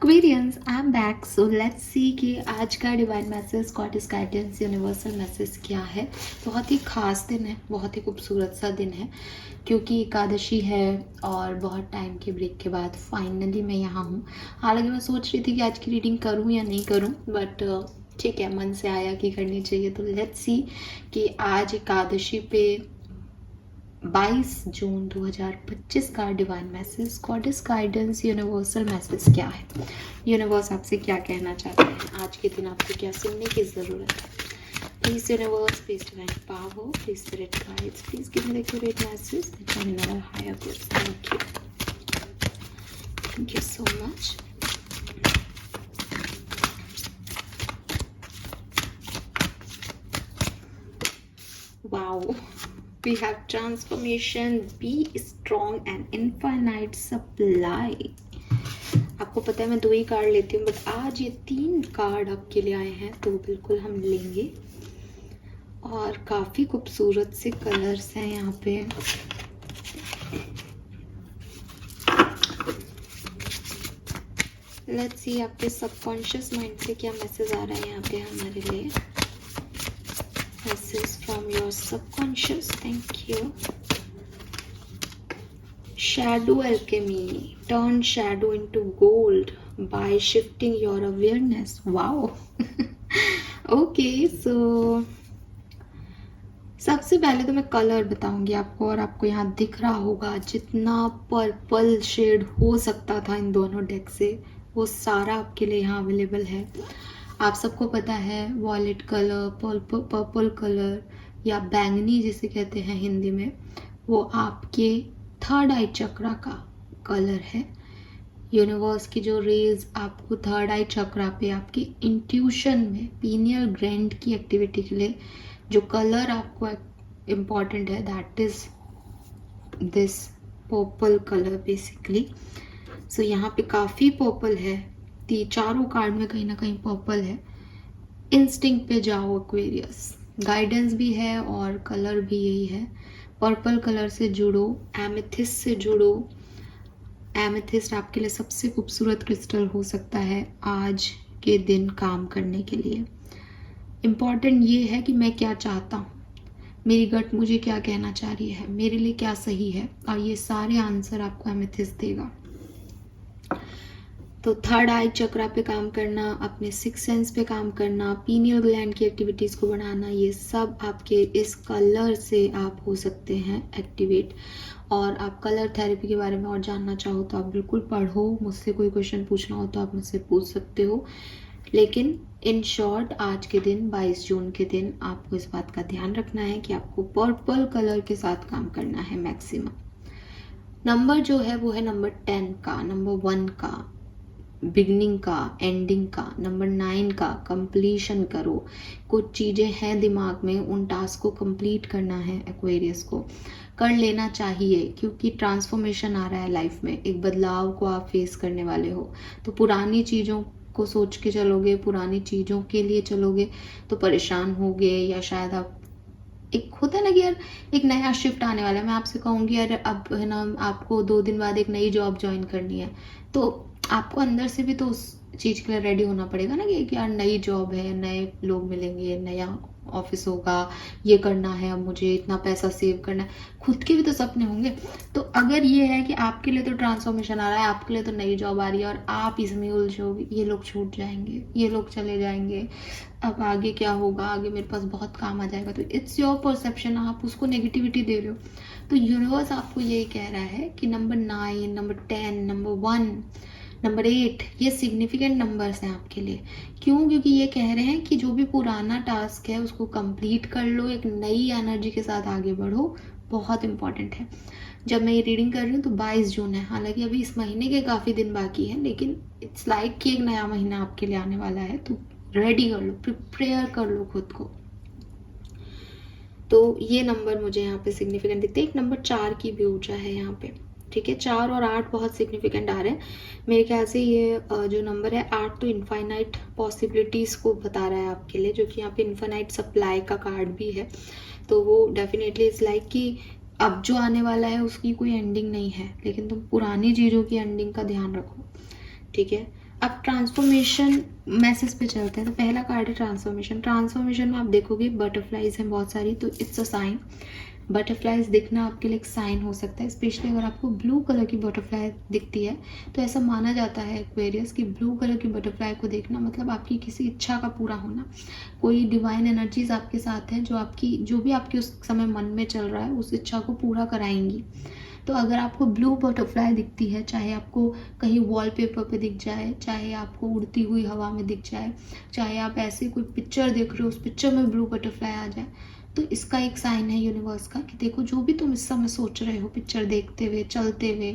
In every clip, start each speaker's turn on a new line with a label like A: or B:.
A: Aquarians, I'm back. So let's see कि आज का divine message, goddess guidance, universal message क्या है। बहुत ही खास दिन है, बहुत ही खूबसूरत सा दिन है क्योंकि एकादशी है और बहुत टाइम के ब्रेक के बाद फाइनली मैं यहाँ हूँ। हालांकि मैं सोच रही थी कि आज की रीडिंग करूँ या नहीं करूँ, बट ठीक है, मन से आया कि करनी चाहिए। तो लेट्स सी कि आज एकादशी पे 22 जून 2025 का divine message, goddess guidance, universal message क्या है। यूनिवर्स आपसे क्या कहना चाहते हैं, आज के दिन आपको क्या सुनने की ज़रूरत है। Please universe, please divine power, please spirit guides, please give me the accurate message that I know higher goods. Thank you so much. Wow, we have transformation, be strong and infinite supply। आपको पता है मैं 2 ही card लेती हूँ, but आज ये 3 card आपके लिए आए हैं तो बिल्कुल हम लेंगे। और काफ़ी खूबसूरत से कलर्स हैं यहाँ पे। लेट्स सी आपके सबकॉन्शियस माइंड से क्या मैसेज आ रहा है यहाँ पे हमारे लिए। Message from your subconscious. Thank you. Shadow alchemy. Turn shadow into gold by shifting your awareness. Wow. Okay, so सबसे पहले तो मैं कलर बताऊंगी आपको, और आपको यहाँ दिख रहा होगा जितना पर्पल शेड हो सकता था इन दोनों डेक से, वो सारा आपके लिए यहाँ अवेलेबल है। आप सबको पता है वॉलेट कलर, पर्पल कलर या बैंगनी जिसे कहते हैं हिंदी में, वो आपके थर्ड आई चक्रा का कलर है। यूनिवर्स की जो रेज आपको थर्ड आई चक्रा पे आपकी इंट्यूशन में पीनियल ग्लैंड की एक्टिविटी के लिए जो कलर आपको इम्पॉर्टेंट है, that is this purple colour basically. So यहाँ पे काफ़ी पर्पल है, चारों कार्ड में कहीं ना कहीं पर्पल है। इंस्टिंक्ट पे जाओ एक्वेरियस, गाइडेंस भी है और कलर भी यही है। पर्पल कलर से जुड़ो, एमेथिस्ट से जुड़ो। एमेथिस्ट आपके लिए सबसे खूबसूरत क्रिस्टल हो सकता है आज के दिन काम करने के लिए। इम्पॉर्टेंट ये है कि मैं क्या चाहता हूँ, मेरी गट मुझे क्या कहना चाह रही है, मेरे लिए क्या सही है, और ये सारे आंसर आपको एमेथिस्ट देगा। तो थर्ड आई चक्रा पे काम करना, अपने सिक्स सेंस पे काम करना, पीनियल ग्लैंड की एक्टिविटीज़ को बढ़ाना, ये सब आपके इस कलर से आप हो सकते हैं एक्टिवेट। और आप कलर थेरेपी के बारे में और जानना चाहो तो आप बिल्कुल पढ़ो, मुझसे कोई क्वेश्चन पूछना हो तो आप मुझसे पूछ सकते हो। लेकिन इन शॉर्ट आज के दिन 22 जून के दिन आपको इस बात का ध्यान रखना है कि आपको पर्पल कलर के साथ काम करना है मैक्सिमम। नंबर जो है वो है नंबर 10 का, नंबर 1 का बिगनिंग का, एंडिंग का, नंबर 9 का कंप्लीशन करो। कुछ चीज़ें हैं दिमाग में, उन टास्क को कंप्लीट करना है, एक्वेरियस को कर लेना चाहिए क्योंकि ट्रांसफॉर्मेशन आ रहा है लाइफ में, एक बदलाव को आप फेस करने वाले हो। तो पुरानी चीज़ों को सोच के चलोगे, पुरानी चीज़ों के लिए चलोगे तो परेशान होगे, या शायद आप एक होता है ना कि यार एक नया शिफ्ट आने वाला है, मैं आपसे कहूँगी यार अब है ना आपको 2 दिन बाद एक नई जॉब ज्वाइन करनी है, तो आपको अंदर से भी तो उस चीज़ के लिए रेडी होना पड़ेगा ना कि यार नई जॉब है, नए लोग मिलेंगे, नया ऑफिस होगा, ये करना है, अब मुझे इतना पैसा सेव करना है, खुद के भी तो सपने होंगे। तो अगर ये है कि आपके लिए तो ट्रांसफॉर्मेशन आ रहा है, आपके लिए तो नई जॉब आ रही है और आप इसमें उलझोगे, ये लोग छूट जाएंगे, ये लोग चले जाएंगे, अब आगे क्या होगा, आगे मेरे पास बहुत काम आ जाएगा, तो इट्स योर परसेप्शन, आप उसको नेगेटिविटी दे रहे हो। तो यूनिवर्स आपको यही कह रहा है कि नंबर 9, नंबर 10, नंबर 1, नंबर 8 ये सिग्निफिकेंट नंबर्स हैं आपके लिए। क्यों? क्योंकि ये कह रहे हैं कि जो भी पुराना टास्क है उसको कंप्लीट कर लो, एक नई एनर्जी के साथ आगे बढ़ो, बहुत इंपॉर्टेंट है। जब मैं ये रीडिंग कर रही हूँ तो 22 जून है, हालांकि अभी इस महीने के काफ़ी दिन बाकी हैं, लेकिन इट्स लाइक कि एक नया महीना आपके लिए आने वाला है, तो रेडी कर लो, प्रिपेयर कर लो खुद को। तो ये नंबर मुझे यहाँ पे सिग्निफिकेंट दिखते हैं। एक नंबर 4 की भी ऊर्जा है यहाँ पे, ठीक है। 4 और 8 बहुत सिग्निफिकेंट आ रहे हैं मेरे ख्याल से। ये जो नंबर है 8 तो इनफाइनाइट पॉसिबिलिटीज़ को बता रहा है आपके लिए, जो कि यहाँ पे इनफाइनाइट सप्लाई का कार्ड भी है। तो वो डेफिनेटली इट्स लाइक कि अब जो आने वाला है उसकी कोई एंडिंग नहीं है, लेकिन तुम पुरानी चीज़ों की एंडिंग का ध्यान रखो, ठीक है। अब ट्रांसफॉर्मेशन मैसेज पे चलते हैं। तो पहला कार्ड है ट्रांसफॉर्मेशन। ट्रांसफॉर्मेशन में आप देखोगे बटरफ्लाइज हैं बहुत सारी, तो इट्स अ साइन। बटरफ्लाइज दिखना आपके लिए एक साइन हो सकता है, स्पेशली अगर आपको ब्लू कलर की बटरफ्लाई दिखती है तो ऐसा माना जाता है एक्वेरियस कि ब्लू कलर की बटरफ्लाई को देखना मतलब आपकी किसी इच्छा का पूरा होना। कोई डिवाइन एनर्जीज आपके साथ हैं जो भी आपके उस समय मन में चल रहा है उस इच्छा को पूरा कराएंगी। तो अगर आपको ब्लू बटरफ्लाई दिखती है, चाहे आपको कहीं वॉलपेपर पे दिख जाए, चाहे आपको उड़ती हुई हवा में दिख जाए, चाहे आप ऐसे कोई पिक्चर देख रहे हो उस पिक्चर में ब्लू बटरफ्लाई आ जाए, तो इसका एक साइन है यूनिवर्स का कि देखो जो भी तुम इस समय सोच रहे हो, पिक्चर देखते हुए, चलते हुए,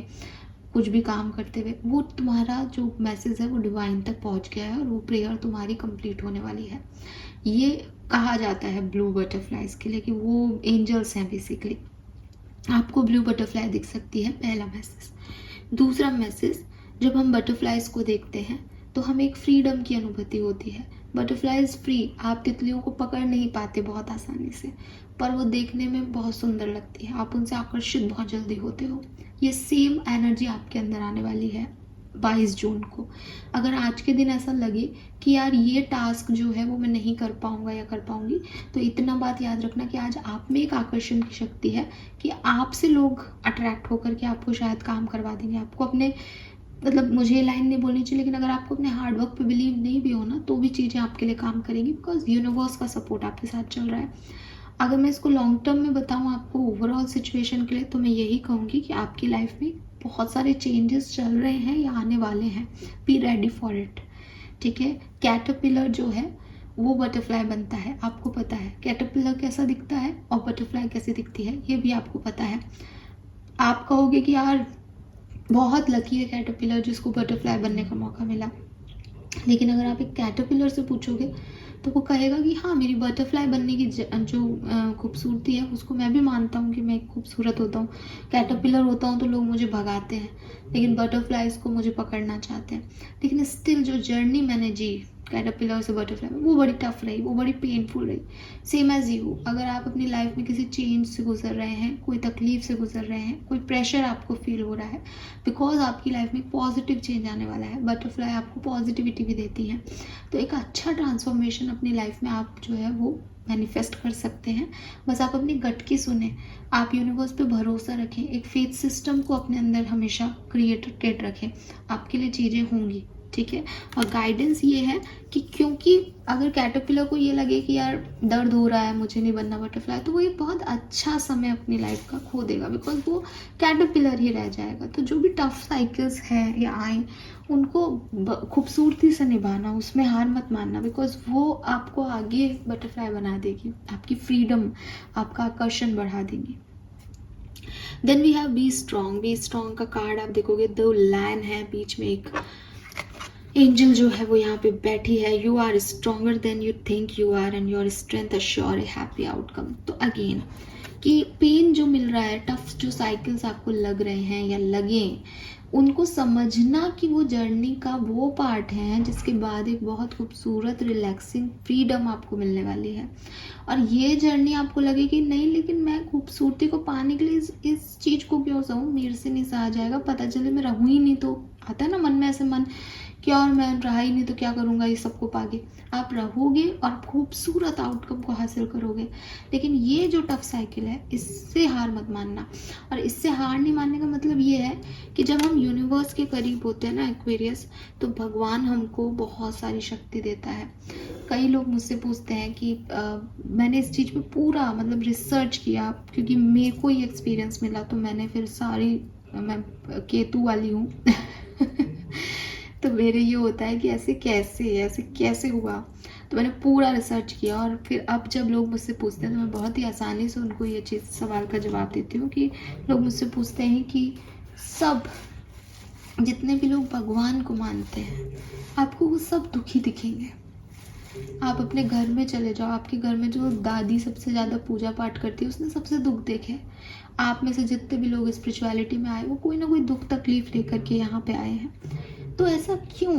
A: कुछ भी काम करते हुए, वो तुम्हारा जो मैसेज है वो डिवाइन तक पहुंच गया है और वो प्रेयर तुम्हारी कंप्लीट होने वाली है। ये कहा जाता है ब्लू बटरफ्लाइज के लिए कि वो एंजल्स हैं बेसिकली। आपको ब्लू बटरफ्लाई दिख सकती है, पहला मैसेज। दूसरा मैसेज, जब हम बटरफ्लाइज को देखते हैं तो हमें एक फ्रीडम की अनुभूति होती है। बटरफ्लाइज फ्री, आप तितलियों को पकड़ नहीं पाते बहुत आसानी से, पर वो देखने में बहुत सुंदर लगती है, आप उनसे आकर्षित बहुत जल्दी होते हो। ये सेम एनर्जी आपके अंदर आने वाली है 22 जून को। अगर आज के दिन ऐसा लगे कि यार ये टास्क जो है वो मैं नहीं कर पाऊंगा या कर पाऊंगी, तो इतना बात याद रखना कि आज आप में एक आकर्षण की शक्ति है कि आपसे लोग अट्रैक्ट होकर के आपको शायद काम करवा देंगे। आपको अपने मतलब मुझे ये लाइन नहीं बोलनी चाहिए, लेकिन अगर आपको अपने हार्ड वर्क पे बिलीव नहीं भी हो ना तो भी चीज़ें आपके लिए काम करेंगी, बिकॉज यूनिवर्स का सपोर्ट आपके साथ चल रहा है। अगर मैं इसको लॉन्ग टर्म में बताऊँ आपको ओवरऑल सिचुएशन के लिए, तो मैं यही कहूँगी कि आपकी लाइफ में बहुत सारे चेंजेस चल रहे हैं या आने वाले हैं। बी रेडी फॉर इट, ठीक है। कैटरपिलर जो है वो बटरफ्लाई बनता है, आपको पता है कैटरपिलर कैसा दिखता है और बटरफ्लाई कैसी दिखती है, ये भी आपको पता है। आप कहोगे कि यार बहुत लकी है कैटरपिलर जिसको बटरफ्लाई बनने का मौका मिला, लेकिन अगर आप एक कैटरपिलर से पूछोगे तो वो कहेगा कि हाँ, मेरी बटरफ्लाई बनने की जो खूबसूरती है उसको मैं भी मानता हूँ कि मैं खूबसूरत होता हूँ। कैटरपिलर होता हूँ तो लोग मुझे भगाते हैं, लेकिन बटरफ्लाइज को मुझे पकड़ना चाहते हैं। लेकिन स्टिल जो जर्नी मैंने जी कैटरपिलर से बटरफ्लाई में, वो बड़ी टफ रही, वो बड़ी पेनफुल रही। सेम एज यू, अगर आप अपनी लाइफ में किसी चेंज से गुजर रहे हैं, कोई तकलीफ से गुजर रहे हैं, कोई प्रेशर आपको फील हो रहा है, बिकॉज आपकी लाइफ में पॉजिटिव चेंज आने वाला है। बटरफ्लाई आपको पॉजिटिविटी भी देती है, तो एक अच्छा ट्रांसफॉर्मेशन अपनी लाइफ में आप जो है वो मैनिफेस्ट कर सकते हैं। बस आप अपनी गट की सुने, आप यूनिवर्स पे भरोसा रखें, एक फेथ सिस्टम को अपने अंदर हमेशा क्रिएटेड रखें, आपके लिए चीज़ें होंगी, ठीक है। और गाइडेंस ये है कि क्योंकि अगर कैटरपिलर को ये लगे कि यार दर्द हो रहा है, मुझे नहीं बनना बटरफ्लाई, तो वो एक बहुत अच्छा समय अपनी लाइफ का खो देगा, बिकॉज वो कैटरपिलर ही रह जाएगा। तो जो भी टफ साइकिल्स हैं या आए उनको खूबसूरती से निभाना, उसमें हार मत मानना, बिकॉज वो आपको आगे बटरफ्लाई बना देगी, आपकी फ्रीडम, आपका आकर्षण बढ़ा देंगी। Then we have be strong. Be strong का कार्ड आप देखोगे, 2 लायन है, बीच में एक एंजल जो है वो यहाँ पे बैठी है। You are stronger than you think you are and your strength assure a happy outcome. तो अगेन कि पेन जो मिल रहा है, टफ जो साइकिल्स आपको लग रहे हैं या लगे, उनको समझना कि वो जर्नी का वो पार्ट है जिसके बाद एक बहुत खूबसूरत रिलैक्सिंग फ्रीडम आपको मिलने वाली है। और ये जर्नी आपको लगे कि नहीं, लेकिन मैं खूबसूरती को पाने के लिए इस चीज़ को क्यों सहूँ, मेरे से नहीं सहा जाएगा, पता चले मैं रहूँ ही नहीं, तो आता है ना मन में ऐसे मन कि और मैं रहा ही नहीं तो क्या करूँगा इस सबको पाके। आप रहोगे और खूबसूरत आउटकम को हासिल करोगे। लेकिन ये जो टफ साइकिल है, इससे हार मत मानना। और इससे हार नहीं मानने का मतलब ये है कि जब हम यूनिवर्स के करीब होते हैं ना एक्वेरियस, तो भगवान हमको बहुत सारी शक्ति देता है। कई लोग मुझसे पूछते हैं कि मैंने इस चीज़ पे पूरा मतलब रिसर्च किया, क्योंकि मेरे को ये एक्सपीरियंस मिला, तो मैंने फिर सारी, मैं केतु वाली हूँ तो मेरे ये होता है कि ऐसे कैसे हुआ। तो मैंने पूरा रिसर्च किया और फिर अब जब लोग मुझसे पूछते हैं तो मैं बहुत ही आसानी से उनको ये चीज़ सवाल का जवाब देती हूँ कि लोग मुझसे पूछते हैं कि सब जितने भी लोग भगवान को मानते हैं, आपको वो सब दुखी दिखेंगे। आप अपने घर में चले जाओ, आपके घर में जो दादी सबसे ज़्यादा पूजा पाठ करती है उसने सबसे दुख देखे। आप में से जितने भी लोग स्पिरिचुअलिटी में आए वो कोई ना कोई दुख तकलीफ लेकर के यहाँ पे आए हैं। तो ऐसा क्यों?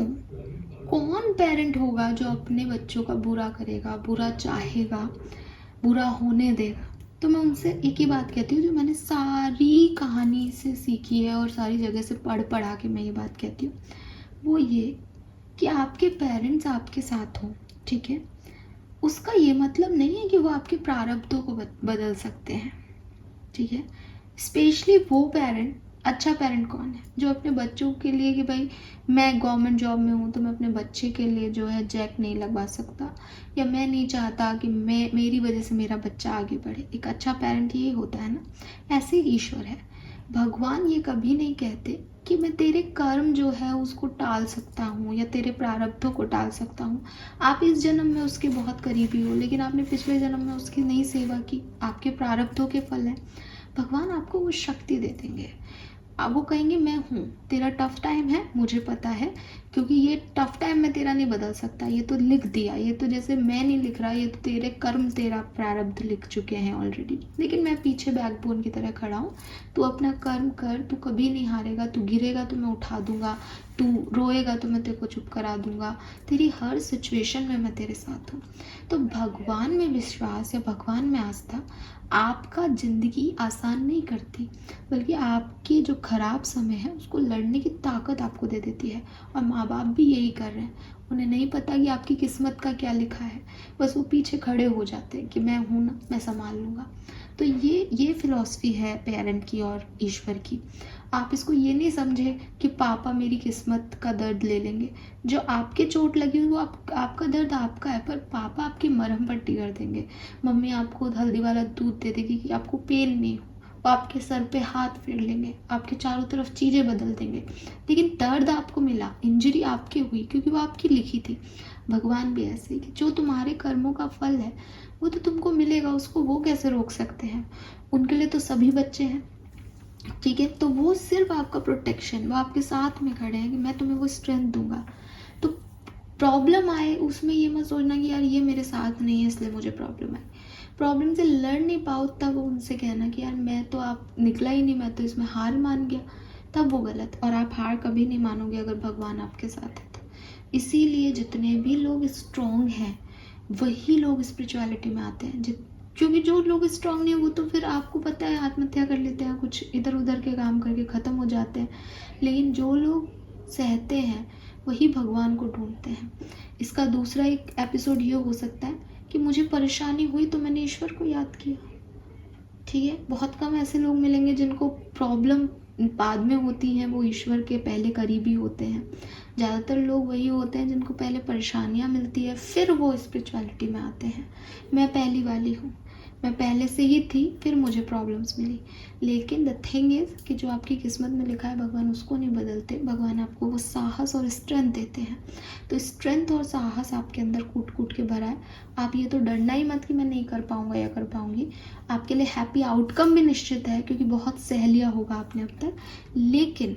A: कौन पेरेंट होगा जो अपने बच्चों का बुरा करेगा, बुरा चाहेगा, बुरा होने देगा? तो मैं उनसे एक ही बात कहती हूँ जो मैंने सारी कहानी से सीखी है और सारी जगह से पढ़ा के मैं ये बात कहती हूँ, वो ये कि आपके पेरेंट्स आपके साथ हों, ठीक है, उसका ये मतलब नहीं है कि वो आपके प्रारब्धों को बदल सकते हैं, ठीक है। स्पेशली वो पेरेंट, अच्छा पेरेंट कौन है जो अपने बच्चों के लिए कि भाई मैं गवर्नमेंट जॉब में हूँ तो मैं अपने बच्चे के लिए जो है जैक नहीं लगवा सकता, या मैं नहीं चाहता कि मेरी वजह से मेरा बच्चा आगे बढ़े। एक अच्छा पेरेंट ये होता है ना, ऐसे ईश्वर है। भगवान ये कभी नहीं कहते कि मैं तेरे कर्म जो है उसको टाल सकता हूँ या तेरे प्रारब्धों को टाल सकता हूँ। आप इस जन्म में उसके बहुत करीबी हो, लेकिन आपने पिछले जन्म में उसकी नहीं सेवा की, आपके प्रारब्धों के फल हैं। भगवान आपको वो शक्ति दे देंगे। अब वो कहेंगे मैं हूँ, तेरा टफ टाइम है, मुझे पता है, क्योंकि ये टफ टाइम में तेरा नहीं बदल सकता, ये तो लिख दिया, ये तो जैसे मैं नहीं लिख रहा, ये तो तेरे कर्म, तेरा प्रारब्ध लिख चुके हैं ऑलरेडी, लेकिन मैं पीछे बैकबोन की तरह खड़ा हूँ। तू अपना कर्म कर, तू कभी नहीं हारेगा, तू गिरेगा तो मैं उठा दूंगा, तू रोएगा तो मैं तेरे को चुप करा दूंगा, तेरी हर सिचुएशन में मैं तेरे साथ हूँ। तो भगवान में विश्वास या भगवान में आस्था आपका ज़िंदगी आसान नहीं करती, बल्कि आपके जो ख़राब समय है उसको लड़ने की ताकत आपको दे देती है। और माँ बाप भी यही कर रहे हैं, उन्हें नहीं पता कि आपकी किस्मत का क्या लिखा है, बस वो पीछे खड़े हो जाते हैं कि मैं हूँ ना, मैं संभाल लूँगा। तो ये फिलॉसफी है पेरेंट की और ईश्वर की। आप इसको ये नहीं समझे कि पापा मेरी किस्मत का दर्द ले लेंगे। जो आपके चोट लगी हुई वो आपका दर्द आपका है, पर पापा आपकी मरहम पट्टी कर देंगे, मम्मी आपको हल्दी वाला दूध दे देगी कि आपको पेन नहीं हो, वो आपके सर पे हाथ फेर लेंगे, आपके चारों तरफ चीज़ें बदल देंगे, लेकिन दर्द आपको मिला, इंजरी आपके हुई क्योंकि वो आपकी लिखी थी। भगवान भी ऐसे ही कि जो तुम्हारे कर्मों का फल है वो तो तुमको मिलेगा, उसको वो कैसे रोक सकते हैं। उनके लिए तो सभी बच्चे हैं, ठीक है। तो वो सिर्फ आपका प्रोटेक्शन, वो आपके साथ में खड़े हैं कि मैं तुम्हें वो स्ट्रेंथ दूंगा। तो प्रॉब्लम आए उसमें ये मत सोचना कि यार ये मेरे साथ नहीं है इसलिए मुझे प्रॉब्लम आई। प्रॉब्लम से लड़ नहीं पाओ तब उनसे कहना कि यार मैं तो, आप निकला ही नहीं, मैं तो इसमें हार मान गया, तब वो गलत। और आप हार कभी नहीं मानोगे अगर भगवान आपके साथ है तो। इसीलिए जितने भी लोग स्ट्रॉन्ग हैं वही लोग स्पिरिचुअलिटी में आते हैं। क्योंकि जो लोग स्ट्रांग नहीं वो तो फिर आपको पता है आत्महत्या कर लेते हैं, कुछ इधर उधर के काम करके ख़त्म हो जाते हैं। लेकिन जो लोग सहते हैं वही भगवान को ढूंढते हैं। इसका दूसरा एक एपिसोड ये हो सकता है कि मुझे परेशानी हुई तो मैंने ईश्वर को याद किया, ठीक है। बहुत कम ऐसे लोग मिलेंगे जिनको प्रॉब्लम बाद में होती हैं, वो ईश्वर के पहले करीबी होते हैं। ज़्यादातर लोग वही होते हैं जिनको पहले परेशानियाँ मिलती है फिर वो स्पिरिचुअलिटी में आते हैं। मैं पहली वाली हूँ, मैं पहले से ही थी, फिर मुझे प्रॉब्लम्स मिली। लेकिन द थिंग इज़ कि जो आपकी किस्मत में लिखा है भगवान उसको नहीं बदलते, भगवान आपको वो साहस और स्ट्रेंथ देते हैं। तो स्ट्रेंथ और साहस आपके अंदर कूट कूट के भरा है। आप ये तो डरना ही मत कि मैं नहीं कर पाऊँगा या कर पाऊँगी। आपके लिए हैप्पी आउटकम भी निश्चित है क्योंकि बहुत सह लिया होगा आपने अब तक। लेकिन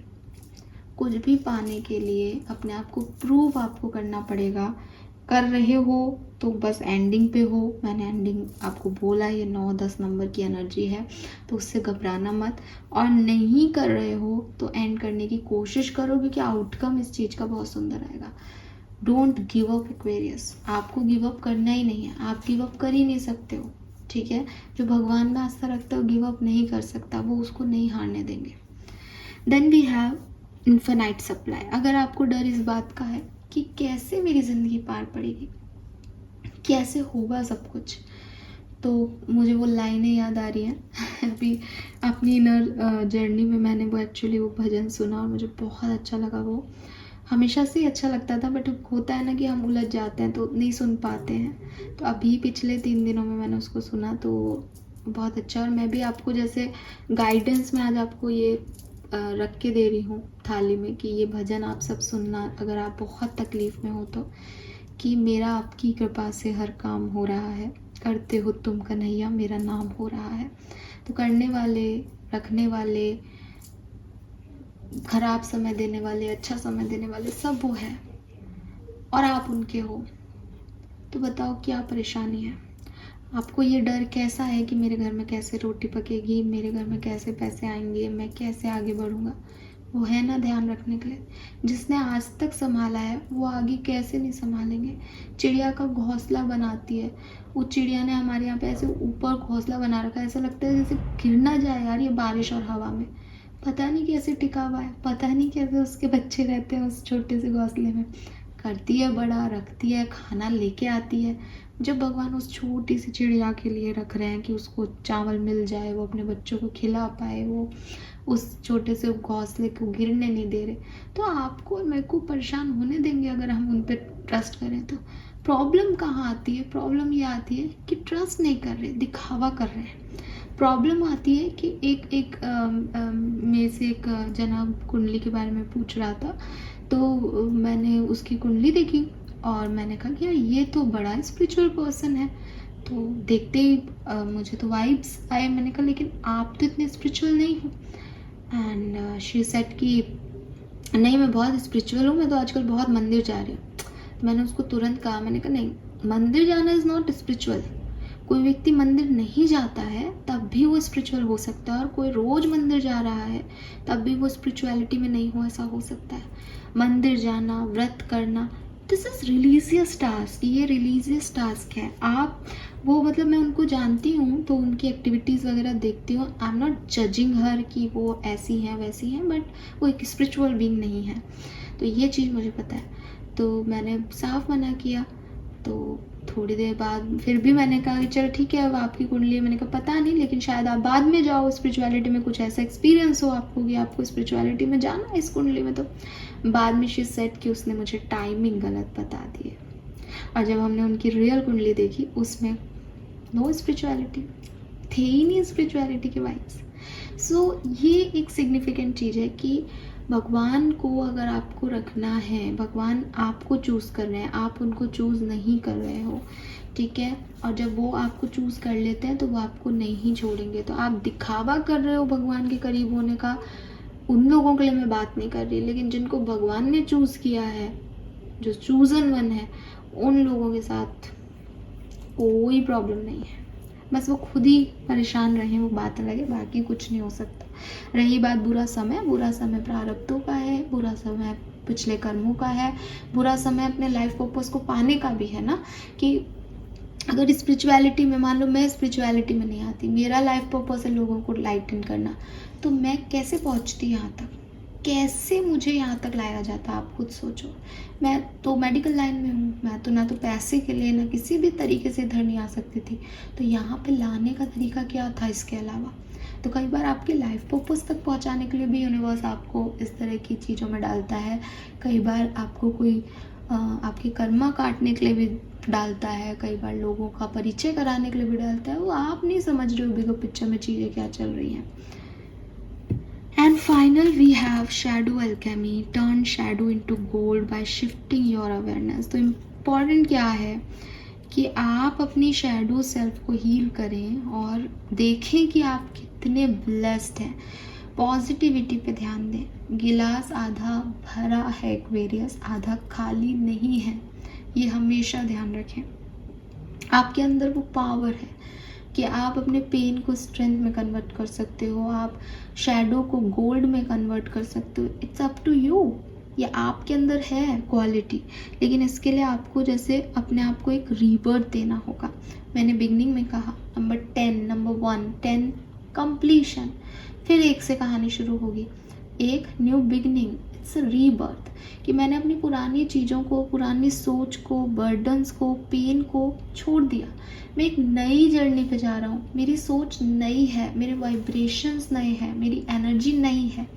A: कुछ भी पाने के लिए अपने आप को प्रूव आपको करना पड़ेगा। कर रहे हो तो बस एंडिंग पे हो, मैंने एंडिंग आपको बोला, ये 9-10 नंबर की एनर्जी है तो उससे घबराना मत। और नहीं कर रहे हो तो एंड करने की कोशिश करो क्योंकि आउटकम इस चीज़ का बहुत सुंदर आएगा। डोंट गिव अप एक्वेरियस, आपको गिव अप करना ही नहीं है, आप गिव अप कर ही नहीं सकते हो, ठीक है। जो भगवान में आस्था रखता है वो गिव अप नहीं कर सकता, वो उसको नहीं हारने देंगे। Then we have infinite supply. अगर आपको डर इस बात का है कि कैसे मेरी ज़िंदगी पार पड़ेगी, कैसे होगा सब कुछ, तो मुझे वो लाइनें याद आ रही हैं अभी अपनी इनर जर्नी में मैंने वो एक्चुअली वो भजन सुना और मुझे बहुत अच्छा लगा। वो हमेशा से ही अच्छा लगता था, बट होता है ना कि हम उलझ जाते हैं तो नहीं सुन पाते हैं। तो अभी पिछले 3 दिनों में मैंने उसको सुना तो बहुत अच्छा। और मैं भी आपको जैसे गाइडेंस में आज आपको ये रख के दे रही हूँ थाली में कि ये भजन आप सब सुनना अगर आप बहुत तकलीफ़ में हो तो, कि मेरा आपकी कृपा से हर काम हो रहा है, करते हो तुम कन्हैया मेरा नाम हो रहा है। तो करने वाले, रखने वाले, खराब समय देने वाले, अच्छा समय देने वाले सब वो है और आप उनके हो। तो बताओ क्या परेशानी है आपको? ये डर कैसा है कि मेरे घर में कैसे रोटी पकेगी, मेरे घर में कैसे पैसे आएंगे, मैं कैसे आगे बढ़ूंगा? वो है ना ध्यान रखने के लिए। जिसने आज तक संभाला है वो आगे कैसे नहीं संभालेंगे। चिड़िया का घोंसला बनाती है, वो चिड़िया ने हमारे यहाँ पे ऐसे ऊपर घोंसला बना रखा है, ऐसा लगता है जैसे गिर ना जाए यार ये बारिश और हवा में। पता नहीं कैसे टिका हुआ है, पता नहीं कैसे उसके बच्चे रहते हैं उस छोटे से घोंसले में, करती है बड़ा, रखती है, खाना लेके आती है। जब भगवान उस छोटी सी चिड़िया के लिए रख रहे हैं कि उसको चावल मिल जाए, वो अपने बच्चों को खिला पाए, वो उस छोटे से घोंसले को गिरने नहीं दे रहे, तो आपको और मेरे को परेशान होने देंगे अगर हम उन पर ट्रस्ट करें तो? प्रॉब्लम कहाँ आती है? प्रॉब्लम ये आती है कि ट्रस्ट नहीं कर रहे, दिखावा कर रहे हैं। प्रॉब्लम आती है कि एक मेरे से एक जनाब कुंडली के बारे में पूछ रहा था, तो मैंने उसकी कुंडली देखी और मैंने कहा कि यार ये तो बड़ा स्पिरिचुअल पर्सन है। तो देखते ही मुझे तो वाइब्स आए। मैंने कहा लेकिन आप तो इतने स्पिरिचुअल नहीं हो। एंड शी सेड कि नहीं, मैं बहुत स्पिरिचुअल हूँ, मैं तो आजकल बहुत मंदिर जा रही हूँ। मैंने उसको तुरंत कहा, मैंने कहा नहीं, मंदिर जाना इज़ नॉट स्पिरिचुअल। कोई व्यक्ति मंदिर नहीं जाता है तब भी वो स्पिरिचुअल हो सकता है, और कोई रोज़ मंदिर जा रहा है तब भी वो स्पिरिचुअलिटी में नहीं हो, ऐसा हो सकता है। मंदिर जाना, व्रत करना, दिस इज़ रिलीजियस टास्क, ये रिलीजियस टास्क है। आप वो मतलब मैं उनको जानती हूँ तो उनकी एक्टिविटीज़ वगैरह देखती हूँ। आई एम नॉट जजिंग हर कि वो ऐसी हैं वैसी हैं, बट वो एक स्पिरिचुअल बीइंग नहीं है, तो ये चीज़ मुझे पता है। तो मैंने साफ मना किया। तो थोड़ी देर बाद फिर भी मैंने कहा कि चलो ठीक है, अब आपकी कुंडली है। मैंने कहा पता नहीं, लेकिन शायद आप बाद में जाओ स्पिरिचुअलिटी में, कुछ ऐसा एक्सपीरियंस हो आपको कि आपको स्पिरिचुअलिटी में जाना है इस कुंडली में। तो बाद में शी सेड कि उसने मुझे टाइमिंग गलत बता दी है, और जब हमने उनकी रियल कुंडली देखी उसमें नो स्पिरिचुअलिटी, थे ही नहीं स्पिरिचुअलिटी के वाइब्स। सो ये एक सिग्निफिकेंट चीज़ है कि भगवान को अगर आपको रखना है, भगवान आपको चूज़ कर रहे हैं, आप उनको चूज़ नहीं कर रहे हो, ठीक है। और जब वो आपको चूज़ कर लेते हैं तो वो आपको नहीं छोड़ेंगे। तो आप दिखावा कर रहे हो भगवान के करीब होने का, उन लोगों के लिए मैं बात नहीं कर रही, लेकिन जिनको भगवान ने चूज़ किया है, जो चूज़न वन है, उन लोगों के साथ कोई प्रॉब्लम नहीं है। बस वो खुद ही परेशान रहे, वो बात अलग है, बाकी कुछ नहीं हो सकता। रही बात बुरा समय प्रारब्धों का है, बुरा समय पिछले कर्मों का है, बुरा समय अपने लाइफ पर्पस को पाने का भी है ना। कि अगर स्पिरिचुअलिटी में, मान लो मैं स्पिरिचुअलिटी में नहीं आती, मेरा लाइफ पर्पस है लोगों को लाइटन करना, तो मैं कैसे पहुंचती यहाँ तक, कैसे मुझे यहाँ तक लाया जाता, आप खुद सोचो। मैं तो मेडिकल लाइन में हूँ, मैं तो ना तो पैसे के लिए ना किसी भी तरीके से इधर नहीं आ सकती थी, तो यहाँ पे लाने का तरीका क्या था इसके अलावा। तो कई बार आपके लाइफ पर्पस तक पहुँचाने के लिए भी यूनिवर्स आपको इस तरह की चीज़ों में डालता है। कई बार आपको कोई आपकी कर्मा काटने के लिए भी डालता है, कई बार लोगों का परिचय कराने के लिए भी डालता है। वो आप नहीं समझ रहे हो बिगर पिक्चर में चीज़ें क्या चल रही हैं। And final we have shadow alchemy, turn shadow into gold by shifting your awareness। तो इम्पॉर्टेंट क्या है कि आप अपनी शैडो सेल्फ को हील करें और देखें कि आप कितने ब्लेस्ड हैं। पॉजिटिविटी पे ध्यान दें। गिलास आधा भरा है एक्वेरियस, आधा खाली नहीं है, ये हमेशा ध्यान रखें। आपके अंदर वो पावर है कि आप अपने पेन को स्ट्रेंथ में कन्वर्ट कर सकते हो, आप शैडो को गोल्ड में कन्वर्ट कर सकते हो। इट्स अप टू यू, ये आपके अंदर है क्वालिटी, लेकिन इसके लिए आपको जैसे अपने आप को एक रीबर्थ देना होगा। मैंने बिगनिंग में कहा नंबर 10 कंप्लीशन, फिर एक से कहानी शुरू होगी, एक new beginning, it's a rebirth. कि मैंने अपनी पुरानी चीज़ों को, पुरानी सोच को, बर्डन्स को, पेन को छोड़ दिया। मैं एक नई जर्नी पे जा रहा हूँ, मेरी सोच नई है, मेरे वाइब्रेशंस नए हैं, मेरी एनर्जी नई है।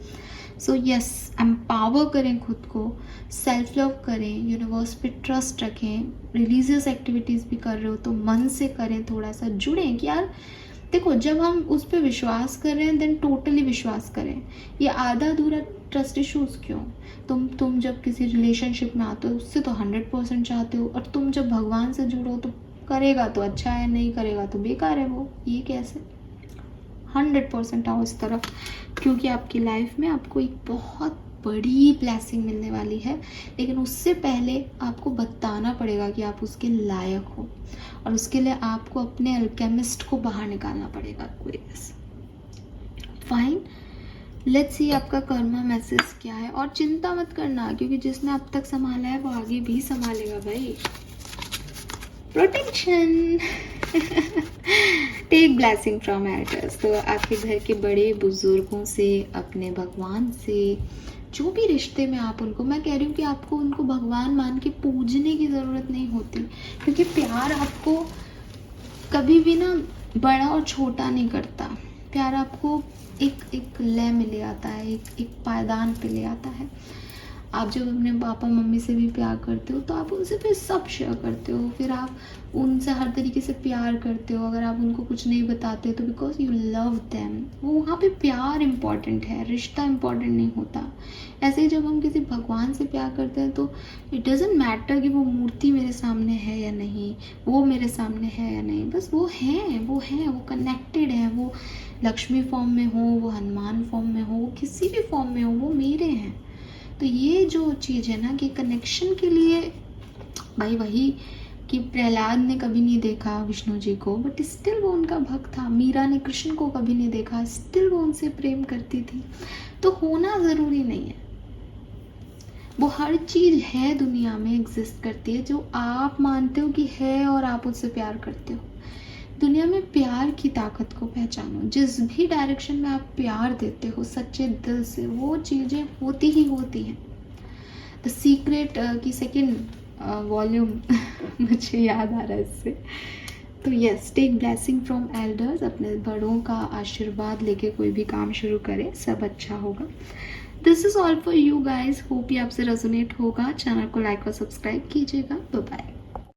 A: सो यस, एम्पावर करें खुद को, सेल्फ लव करें, यूनिवर्स पे ट्रस्ट रखें। रिलीजियस एक्टिविटीज़ भी कर रहे हो तो मन से करें, थोड़ा सा जुड़ें कि यार देखो, जब हम उस पर विश्वास कर रहे हैं देन टोटली विश्वास करें। ये आधा अधूरा ट्रस्ट इशूज़ क्यों? तुम जब किसी रिलेशनशिप में आते हो उससे तो 100% चाहते हो, और तुम जब भगवान से जुड़ो तो करेगा तो अच्छा है, नहीं करेगा तो बेकार है वो। ये कैसे? 100% आओ इस तरफ, क्योंकि आपकी लाइफ में आपको एक बहुत बड़ी ब्लेसिंग मिलने वाली है। लेकिन उससे पहले आपको बताना पड़ेगा कि आप उसके लायक हो, और उसके लिए आपको अपने अल्केमिस्ट को बाहर निकालना पड़ेगा। एक्वेरियस, फाइन, लेट्स सी आपका कर्मा मैसेज क्या है। और चिंता मत करना, क्योंकि जिसने अब तक संभाला है वो आगे भी संभालेगा भाई। Protection take blessing from elders. तो आपके घर के बड़े बुजुर्गों से, अपने भगवान से जो भी रिश्ते में आप उनको, मैं कह रही हूँ कि आपको उनको भगवान मान के पूजने की ज़रूरत नहीं होती, क्योंकि प्यार आपको कभी भी ना बड़ा और छोटा नहीं करता। प्यार आपको एक लय में ले आता है, एक पायदान पे ले आता है। आप जब अपने पापा मम्मी से भी प्यार करते हो तो आप उनसे फिर सब शेयर करते हो, फिर आप उनसे हर तरीके से प्यार करते हो। अगर आप उनको कुछ नहीं बताते तो बिकॉज यू लव देम, वो वहाँ पे प्यार इम्पॉर्टेंट है, रिश्ता इम्पॉर्टेंट नहीं होता। ऐसे ही जब हम किसी भगवान से प्यार करते हैं तो इट डजेंट मैटर कि वो मूर्ति मेरे सामने है या नहीं, वो मेरे सामने है या नहीं, बस वो कनेक्टेड है। वो लक्ष्मी फॉर्म में हो, वो हनुमान फॉर्म में हो, वो किसी भी फॉर्म में हो, वो मेरे हैं। तो ये जो चीज़ है ना कि कनेक्शन के लिए, भाई वही कि प्रहलाद ने कभी नहीं देखा विष्णु जी को, बट स्टिल वो उनका भक्त था। मीरा ने कृष्ण को कभी नहीं देखा, स्टिल वो उनसे प्रेम करती थी। तो होना ज़रूरी नहीं है, वो हर चीज़ है दुनिया में एग्जिस्ट करती है जो आप मानते हो कि है और आप उससे प्यार करते हो। दुनिया में प्यार की ताकत को पहचानो। जिस भी डायरेक्शन में आप प्यार देते हो सच्चे दिल से, वो चीज़ें होती ही होती हैं। द सीक्रेट की सेकेंड वॉल्यूम मुझे याद आ रहा है इससे। तो yes, take blessing from elders, अपने बड़ों का आशीर्वाद लेके कोई भी काम शुरू करें, सब अच्छा होगा। This is all for you guys, hope ये आपसे रेजोनेट होगा। चैनल को लाइक और सब्सक्राइब कीजिएगा। Bye bye.